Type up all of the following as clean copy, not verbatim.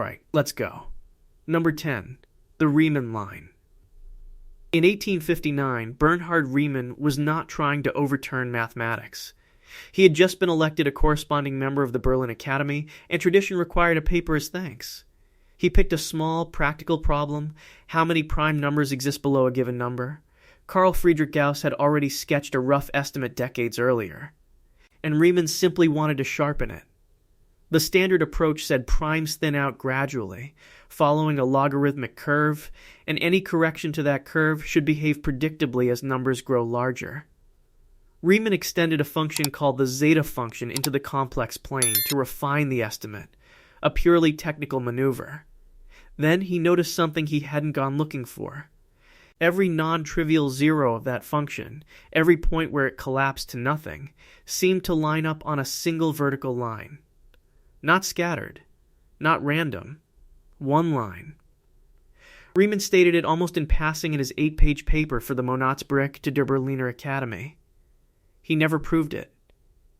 Alright, let's go. Number 10. The Riemann line. In 1859, Bernhard Riemann was not trying to overturn mathematics. He had just been elected a corresponding member of the Berlin Academy, and tradition required a paper as thanks. He picked a small, practical problem: how many prime numbers exist below a given number. Carl Friedrich Gauss had already sketched a rough estimate decades earlier, and Riemann simply wanted to sharpen it. The standard approach said primes thin out gradually, following a logarithmic curve, and any correction to that curve should behave predictably as numbers grow larger. Riemann extended a function called the zeta function into the complex plane to refine the estimate, a purely technical maneuver. Then he noticed something he hadn't gone looking for. Every non-trivial zero of that function, every point where it collapsed to nothing, seemed to line up on a single vertical line. Not scattered, not random, one line. Riemann stated it almost in passing in his 8-page paper for the Monatsbericht to der Berliner Academy. He never proved it.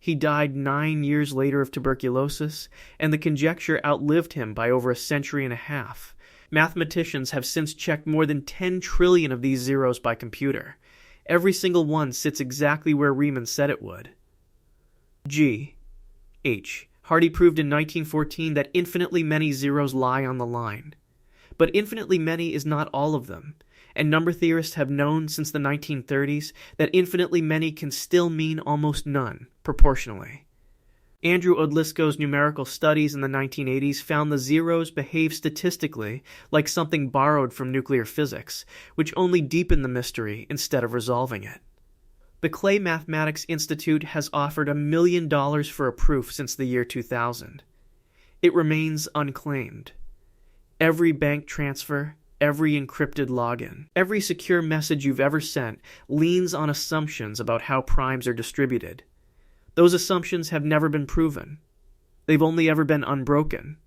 He died 9 years later of tuberculosis, and the conjecture outlived him by over a century and a half. Mathematicians have since checked more than 10 trillion of these zeros by computer. Every single one sits exactly where Riemann said it would. H. Hardy proved in 1914 that infinitely many zeros lie on the line. But infinitely many is not all of them, and number theorists have known since the 1930s that infinitely many can still mean almost none, proportionally. Andrew Odlyzko's numerical studies in the 1980s found the zeros behave statistically like something borrowed from nuclear physics, which only deepened the mystery instead of resolving it. The Clay Mathematics Institute has offered $1 million for a proof since the year 2000. It remains unclaimed. Every bank transfer, every encrypted login, every secure message you've ever sent leans on assumptions about how primes are distributed. Those assumptions have never been proven. They've only ever been unbroken.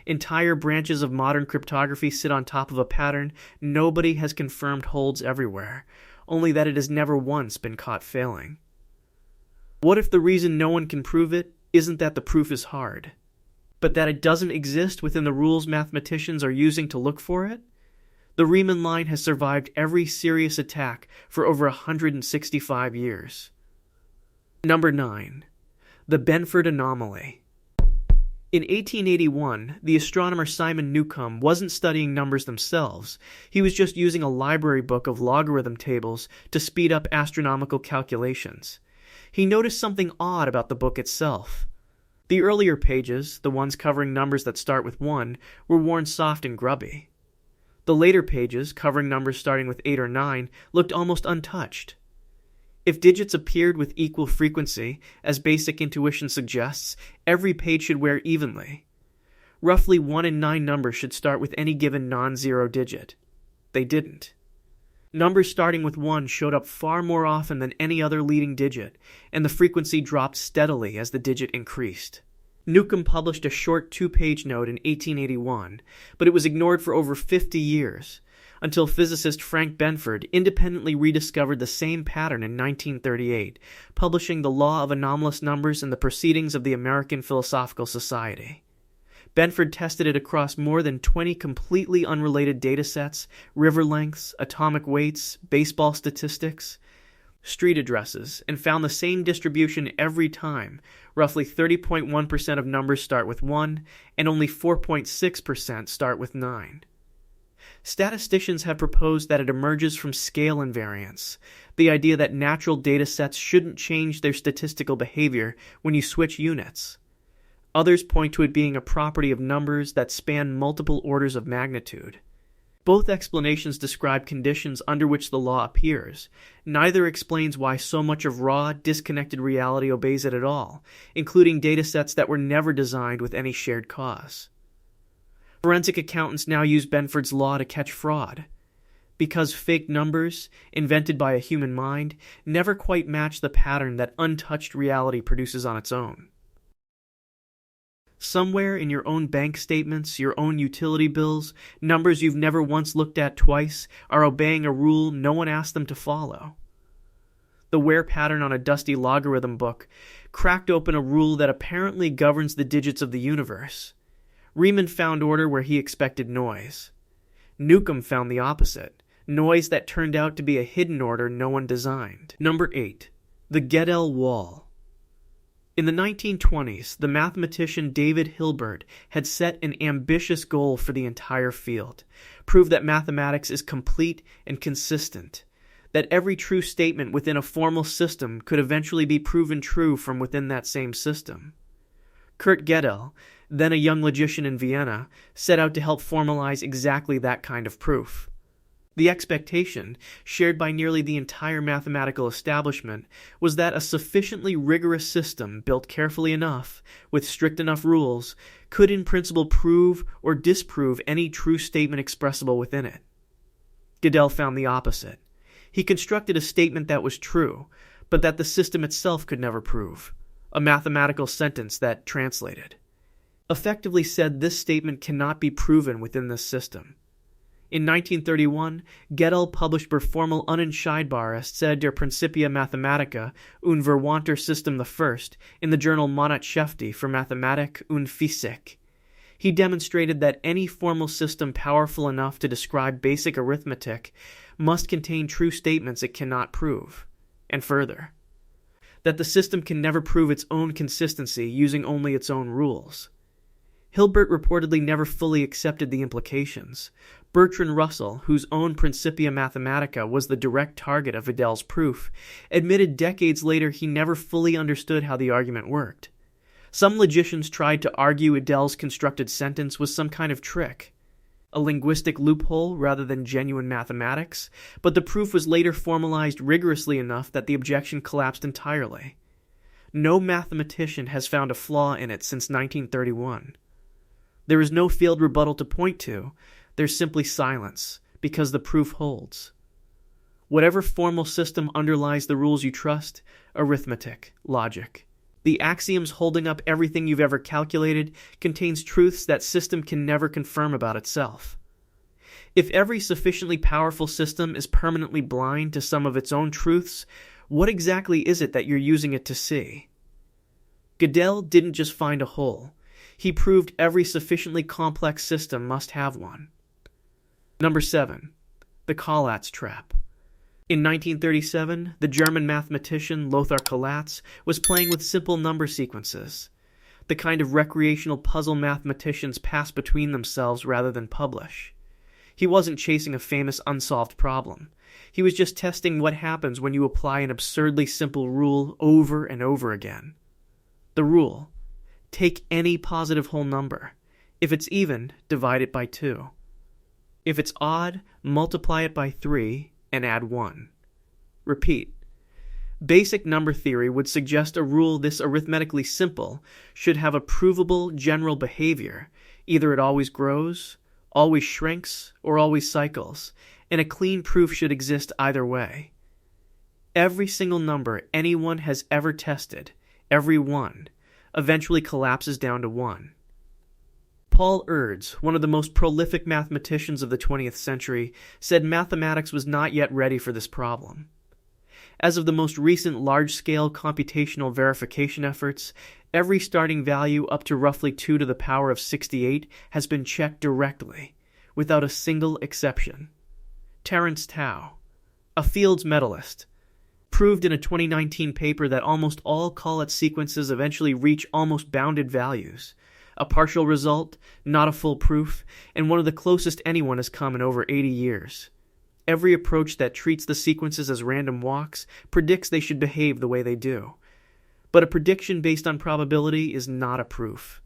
Entire branches of modern cryptography sit on top of a pattern nobody has confirmed holds everywhere, only that it has never once been caught failing. What if the reason no one can prove it isn't that the proof is hard, but that it doesn't exist within the rules mathematicians are using to look for it? The Riemann line has survived every serious attack for over 165 years. Number 9. The Benford anomaly. In 1881, the astronomer Simon Newcomb wasn't studying numbers themselves. He was just using a library book of logarithm tables to speed up astronomical calculations. He noticed something odd about the book itself. The earlier pages, the ones covering numbers that start with 1, were worn soft and grubby. The later pages, covering numbers starting with 8 or 9, looked almost untouched. If digits appeared with equal frequency, as basic intuition suggests, every page should wear evenly. Roughly 1 in 9 numbers should start with any given non-zero digit. They didn't. Numbers starting with 1 showed up far more often than any other leading digit, and the frequency dropped steadily as the digit increased. Newcomb published a short 2-page note in 1881, but it was ignored for over 50 years, until physicist Frank Benford independently rediscovered the same pattern in 1938, publishing The Law of Anomalous Numbers in the Proceedings of the American Philosophical Society. Benford tested it across more than 20 completely unrelated datasets, river lengths, atomic weights, baseball statistics, street addresses, and found the same distribution every time. Roughly 30.1% of numbers start with 1, and only 4.6% start with 9. Statisticians have proposed that it emerges from scale invariance, the idea that natural data sets shouldn't change their statistical behavior when you switch units. Others point to it being a property of numbers that span multiple orders of magnitude. Both explanations describe conditions under which the law appears. Neither explains why so much of raw, disconnected reality obeys it at all, including data sets that were never designed with any shared cause. Forensic accountants now use Benford's law to catch fraud, because fake numbers, invented by a human mind, never quite match the pattern that untouched reality produces on its own. Somewhere in your own bank statements, your own utility bills, numbers you've never once looked at twice are obeying a rule no one asked them to follow. The wear pattern on a dusty logarithm book cracked open a rule that apparently governs the digits of the universe. Riemann found order where he expected noise. Newcomb found the opposite, noise that turned out to be a hidden order no one designed. Number 8. The Gödel wall. In the 1920s, the mathematician David Hilbert had set an ambitious goal for the entire field: prove that mathematics is complete and consistent, that every true statement within a formal system could eventually be proven true from within that same system. Kurt Gödel, then a young logician in Vienna, set out to help formalize exactly that kind of proof. The expectation, shared by nearly the entire mathematical establishment, was that a sufficiently rigorous system, built carefully enough, with strict enough rules, could in principle prove or disprove any true statement expressible within it. Gödel found the opposite. He constructed a statement that was true, but that the system itself could never prove, a mathematical sentence that translated. Effectively said, this statement cannot be proven within this system. In 1931, Gödel published Beformel unentscheidbares der Principia Mathematica und Verwandter System I in the journal Monatschäfte für Mathematik und Physik. He demonstrated that any formal system powerful enough to describe basic arithmetic must contain true statements it cannot prove, and further, that the system can never prove its own consistency using only its own rules. Hilbert reportedly never fully accepted the implications. Bertrand Russell, whose own Principia Mathematica was the direct target of Gödel's proof, admitted decades later he never fully understood how the argument worked. Some logicians tried to argue Gödel's constructed sentence was some kind of trick, a linguistic loophole rather than genuine mathematics, but the proof was later formalized rigorously enough that the objection collapsed entirely. No mathematician has found a flaw in it since 1931. There is no field rebuttal to point to. There's simply silence, because the proof holds. Whatever formal system underlies the rules you trust, arithmetic, logic, the axioms holding up everything you've ever calculated, contains truths that system can never confirm about itself. If every sufficiently powerful system is permanently blind to some of its own truths, what exactly is it that you're using it to see? Gödel didn't just find a hole. He proved every sufficiently complex system must have one. Number 7. The Collatz trap. In 1937, the German mathematician Lothar Collatz was playing with simple number sequences, the kind of recreational puzzle mathematicians pass between themselves rather than publish. He wasn't chasing a famous unsolved problem. He was just testing what happens when you apply an absurdly simple rule over and over again. The rule: take any positive whole number. If it's even, divide it by 2. If it's odd, multiply it by 3 and add 1. Repeat. Basic number theory would suggest a rule this arithmetically simple should have a provable general behavior. Either it always grows, always shrinks, or always cycles, and a clean proof should exist either way. Every single number anyone has ever tested, every one, eventually collapses down to 1. Paul Erdős, one of the most prolific mathematicians of the 20th century, said mathematics was not yet ready for this problem. As of the most recent large-scale computational verification efforts, every starting value up to roughly 2 to the power of 68 has been checked directly, without a single exception. Terence Tao, a Fields medalist, proved in a 2019 paper that almost all Collatz sequences eventually reach almost bounded values, a partial result, not a full proof, and one of the closest anyone has come in over 80 years. Every approach that treats the sequences as random walks predicts they should behave the way they do. But a prediction based on probability is not a proof.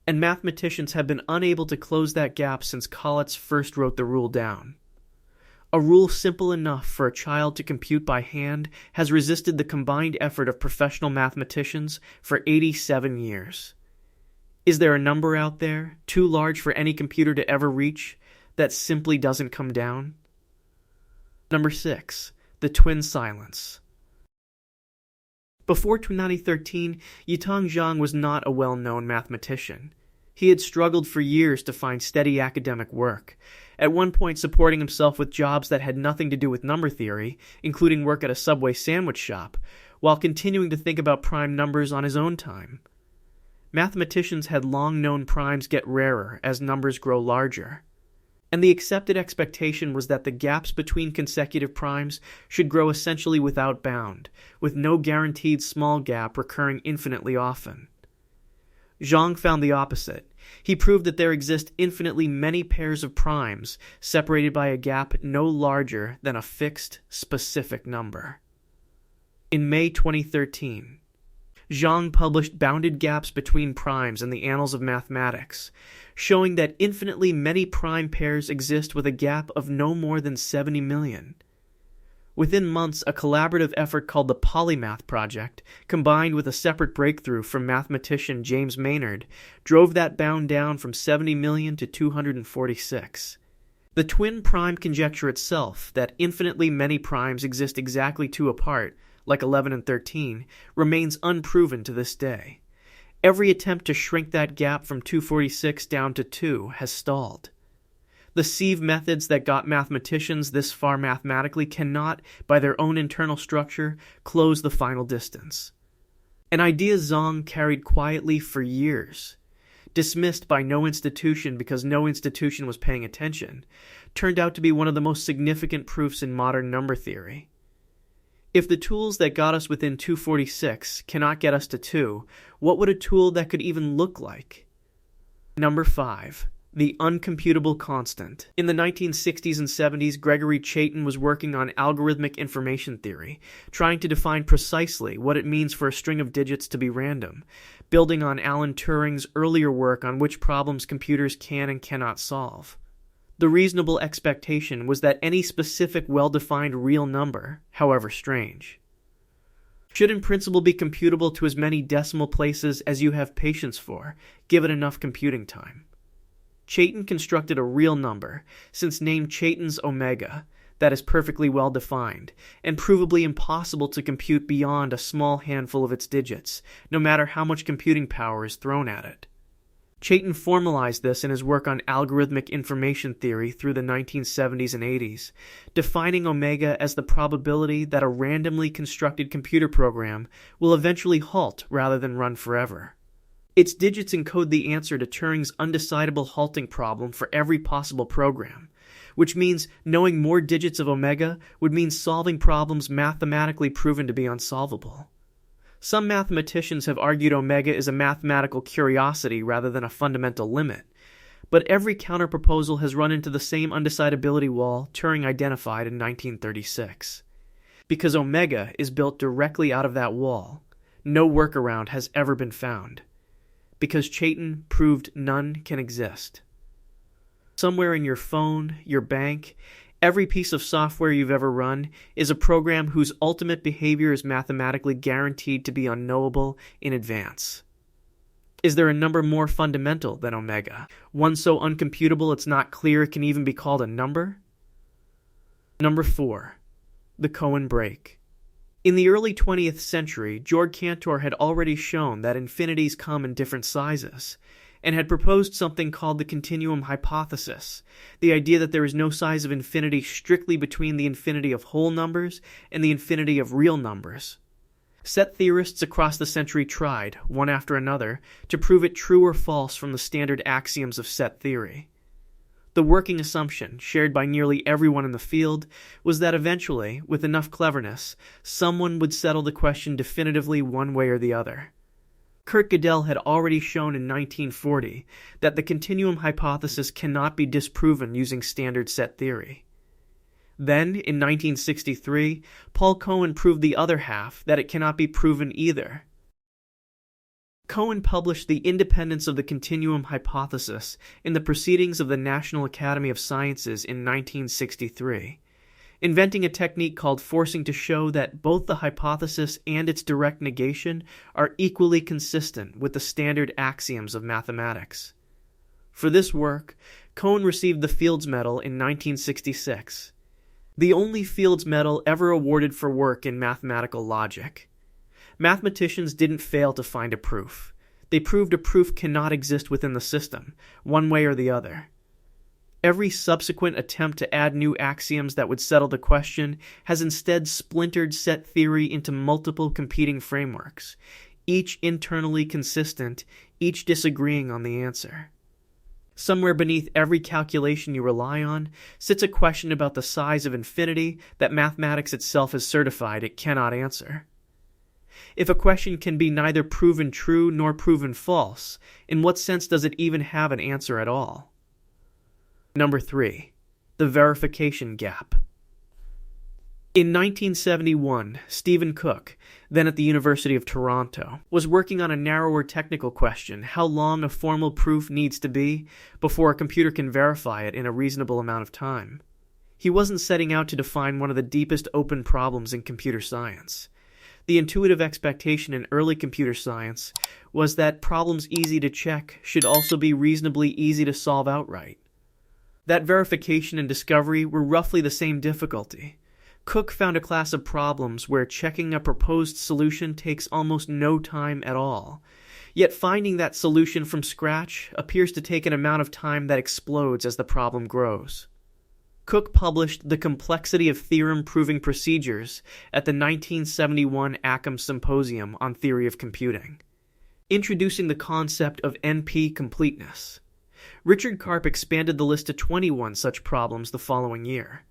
And mathematicians have been unable to close that gap since Collatz first wrote the rule down. A rule simple enough for a child to compute by hand has resisted the combined effort of professional mathematicians for 87 years. Is there a number out there, too large for any computer to ever reach, that simply doesn't come down? Number 6. The twin silence. Before 2013, Yitong Zhang was not a well-known mathematician. He had struggled for years to find steady academic work, at one point supporting himself with jobs that had nothing to do with number theory, including work at a Subway sandwich shop, while continuing to think about prime numbers on his own time. Mathematicians had long known primes get rarer as numbers grow larger, and the accepted expectation was that the gaps between consecutive primes should grow essentially without bound, with no guaranteed small gap recurring infinitely often. Zhang found the opposite. He proved that there exist infinitely many pairs of primes separated by a gap no larger than a fixed, specific number. In May 2013, Zhang published bounded gaps between primes in the Annals of Mathematics, showing that infinitely many prime pairs exist with a gap of no more than 70 million. Within months, a collaborative effort called the Polymath Project, combined with a separate breakthrough from mathematician James Maynard, drove that bound down from 70 million to 246. The twin prime conjecture itself, that infinitely many primes exist exactly two apart, like 11 and 13, remains unproven to this day. Every attempt to shrink that gap from 246 down to 2 has stalled. The sieve methods that got mathematicians this far mathematically cannot, by their own internal structure, close the final distance. An idea Zhang carried quietly for years, dismissed by no institution because no institution was paying attention, turned out to be one of the most significant proofs in modern number theory. If the tools that got us within 246 cannot get us to 2, what would a tool that could even look like? Number 5. The uncomputable constant. In the 1960s and 70s, Gregory Chaitin was working on algorithmic information theory, trying to define precisely what it means for a string of digits to be random, building on Alan Turing's earlier work on which problems computers can and cannot solve. The reasonable expectation was that any specific well-defined real number, however strange, should in principle be computable to as many decimal places as you have patience for, given enough computing time. Chaitin constructed a real number, since named Chaitin's omega, that is perfectly well defined, and provably impossible to compute beyond a small handful of its digits, no matter how much computing power is thrown at it. Chaitin formalized this in his work on algorithmic information theory through the 1970s and 80s, defining omega as the probability that a randomly constructed computer program will eventually halt rather than run forever. Its digits encode the answer to Turing's undecidable halting problem for every possible program, which means knowing more digits of omega would mean solving problems mathematically proven to be unsolvable. Some mathematicians have argued omega is a mathematical curiosity rather than a fundamental limit, but every counterproposal has run into the same undecidability wall Turing identified in 1936. Because omega is built directly out of that wall, no workaround has ever been found. Because Chaitin proved none can exist. Somewhere in your phone, your bank, every piece of software you've ever run is a program whose ultimate behavior is mathematically guaranteed to be unknowable in advance. Is there a number more fundamental than omega? One so uncomputable it's not clear it can even be called a number? Number 4. The Cohen break. In the early 20th century, Georg Cantor had already shown that infinities come in different sizes, and had proposed something called the Continuum Hypothesis, the idea that there is no size of infinity strictly between the infinity of whole numbers and the infinity of real numbers. Set theorists across the century tried, one after another, to prove it true or false from the standard axioms of set theory. The working assumption, shared by nearly everyone in the field, was that eventually, with enough cleverness, someone would settle the question definitively one way or the other. Kurt Gödel had already shown in 1940 that the continuum hypothesis cannot be disproven using standard set theory. Then, in 1963, Paul Cohen proved the other half, that it cannot be proven either. Cohen published The Independence of the Continuum Hypothesis in the Proceedings of the National Academy of Sciences in 1963, inventing a technique called forcing to show that both the hypothesis and its direct negation are equally consistent with the standard axioms of mathematics. For this work, Cohen received the Fields Medal in 1966, the only Fields Medal ever awarded for work in mathematical logic. Mathematicians didn't fail to find a proof. They proved a proof cannot exist within the system, one way or the other. Every subsequent attempt to add new axioms that would settle the question has instead splintered set theory into multiple competing frameworks, each internally consistent, each disagreeing on the answer. Somewhere beneath every calculation you rely on sits a question about the size of infinity that mathematics itself has certified it cannot answer. If a question can be neither proven true nor proven false, in what sense does it even have an answer at all? Number 3. The verification gap. In 1971, Stephen Cook, then at the University of Toronto, was working on a narrower technical question: how long a formal proof needs to be before a computer can verify it in a reasonable amount of time. He wasn't setting out to define one of the deepest open problems in computer science. The intuitive expectation in early computer science was that problems easy to check should also be reasonably easy to solve outright. That verification and discovery were roughly the same difficulty. Cook found a class of problems where checking a proposed solution takes almost no time at all, yet finding that solution from scratch appears to take an amount of time that explodes as the problem grows. Cook published The Complexity of Theorem-Proving Procedures at the 1971 Ackham Symposium on Theory of Computing, introducing the concept of NP-completeness. Richard Karp expanded the list to 21 such problems the following year.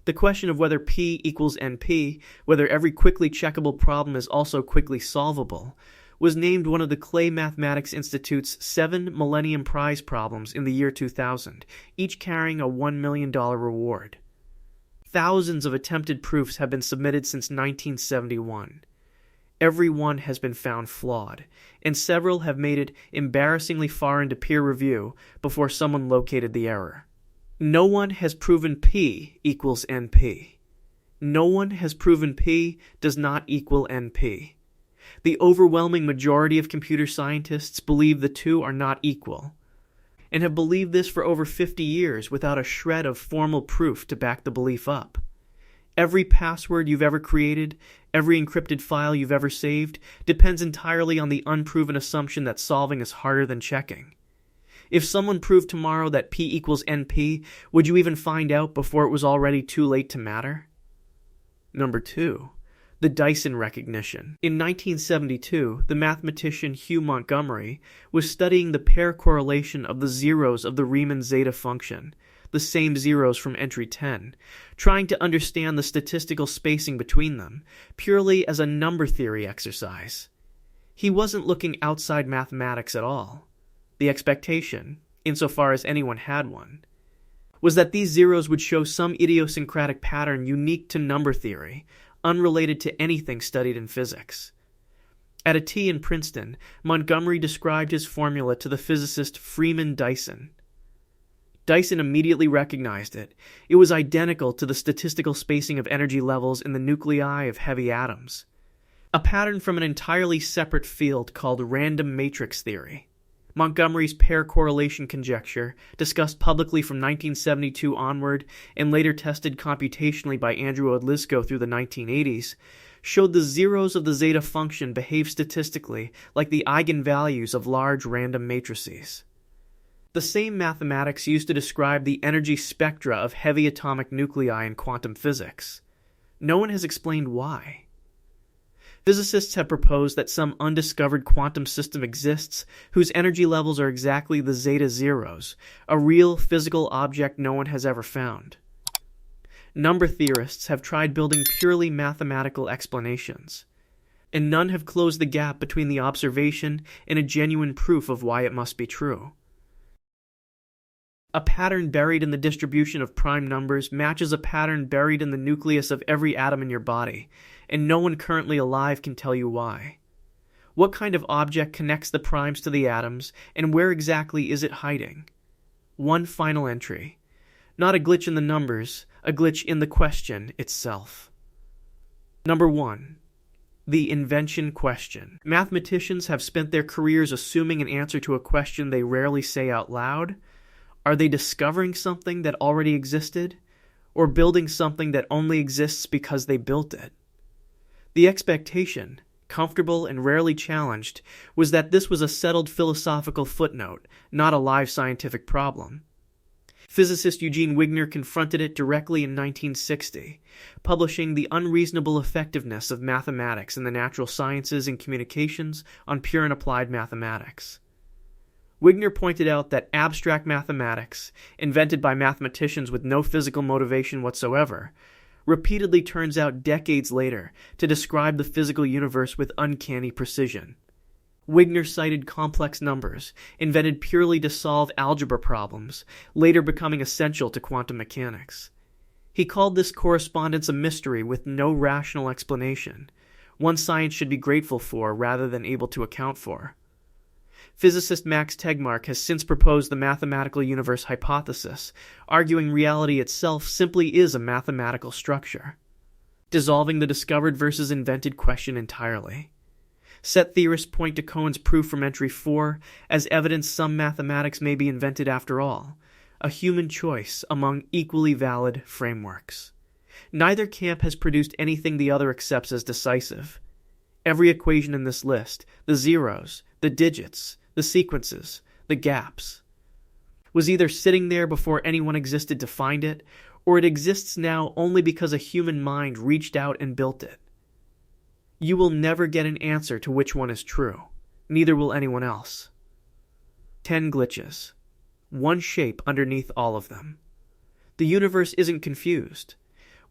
The question of whether P equals NP, whether every quickly checkable problem is also quickly solvable, was named one of the Clay Mathematics Institute's 7 Millennium Prize problems in the year 2000, each carrying a $1 million reward. Thousands of attempted proofs have been submitted since 1971. Every one has been found flawed, and several have made it embarrassingly far into peer review before someone located the error. No one has proven P equals NP. No one has proven P does not equal NP. The overwhelming majority of computer scientists believe the two are not equal, and have believed this for over 50 years without a shred of formal proof to back the belief up. Every password you've ever created, every encrypted file you've ever saved, depends entirely on the unproven assumption that solving is harder than checking. If someone proved tomorrow that P equals NP, would you even find out before it was already too late to matter? Number 2. The Dyson recognition. In 1972, the mathematician Hugh Montgomery was studying the pair correlation of the zeros of the Riemann zeta function, the same zeros from entry 10, trying to understand the statistical spacing between them, purely as a number theory exercise. He wasn't looking outside mathematics at all. The expectation, insofar as anyone had one, was that these zeros would show some idiosyncratic pattern unique to number theory, unrelated to anything studied in physics. At a tea in Princeton, Montgomery described his formula to the physicist Freeman Dyson. Dyson immediately recognized it. It was identical to the statistical spacing of energy levels in the nuclei of heavy atoms, a pattern from an entirely separate field called random matrix theory. Montgomery's pair correlation conjecture, discussed publicly from 1972 onward and later tested computationally by Andrew Odlyzko through the 1980s, showed the zeros of the zeta function behave statistically like the eigenvalues of large random matrices. The same mathematics used to describe the energy spectra of heavy atomic nuclei in quantum physics. No one has explained why. Physicists have proposed that some undiscovered quantum system exists whose energy levels are exactly the zeta zeros, a real physical object no one has ever found. Number theorists have tried building purely mathematical explanations, and none have closed the gap between the observation and a genuine proof of why it must be true. A pattern buried in the distribution of prime numbers matches a pattern buried in the nucleus of every atom in your body, and no one currently alive can tell you why. What kind of object connects the primes to the atoms, and where exactly is it hiding? One final entry. Not a glitch in the numbers, a glitch in the question itself. Number 1. The invention question. Mathematicians have spent their careers assuming an answer to a question they rarely say out loud. Are they discovering something that already existed, or building something that only exists because they built it? The expectation, comfortable and rarely challenged, was that this was a settled philosophical footnote, not a live scientific problem. Physicist Eugene Wigner confronted it directly in 1960, publishing The Unreasonable Effectiveness of Mathematics in the Natural Sciences and Communications on Pure and Applied Mathematics. Wigner pointed out that abstract mathematics, invented by mathematicians with no physical motivation whatsoever, repeatedly turns out decades later to describe the physical universe with uncanny precision. Wigner cited complex numbers, invented purely to solve algebra problems, later becoming essential to quantum mechanics. He called this correspondence a mystery with no rational explanation, one science should be grateful for rather than able to account for. Physicist Max Tegmark has since proposed the mathematical universe hypothesis, arguing reality itself simply is a mathematical structure, dissolving the discovered versus invented question entirely. Set theorists point to Cohen's proof from entry 4 as evidence some mathematics may be invented after all, a human choice among equally valid frameworks. Neither camp has produced anything the other accepts as decisive. Every equation in this list, the zeros, the digits, the sequences, the gaps, was either sitting there before anyone existed to find it, or it exists now only because a human mind reached out and built it. You will never get an answer to which one is true. Neither will anyone else. 10 glitches. One shape underneath all of them. The universe isn't confused.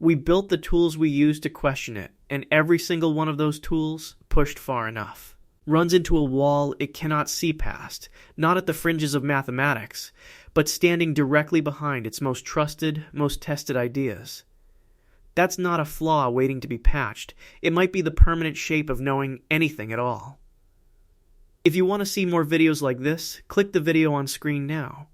We built the tools we use to question it, and every single one of those tools, pushed far enough, runs into a wall it cannot see past, not at the fringes of mathematics, but standing directly behind its most trusted, most tested ideas. That's not a flaw waiting to be patched. It might be the permanent shape of knowing anything at all. If you want to see more videos like this, click the video on screen now.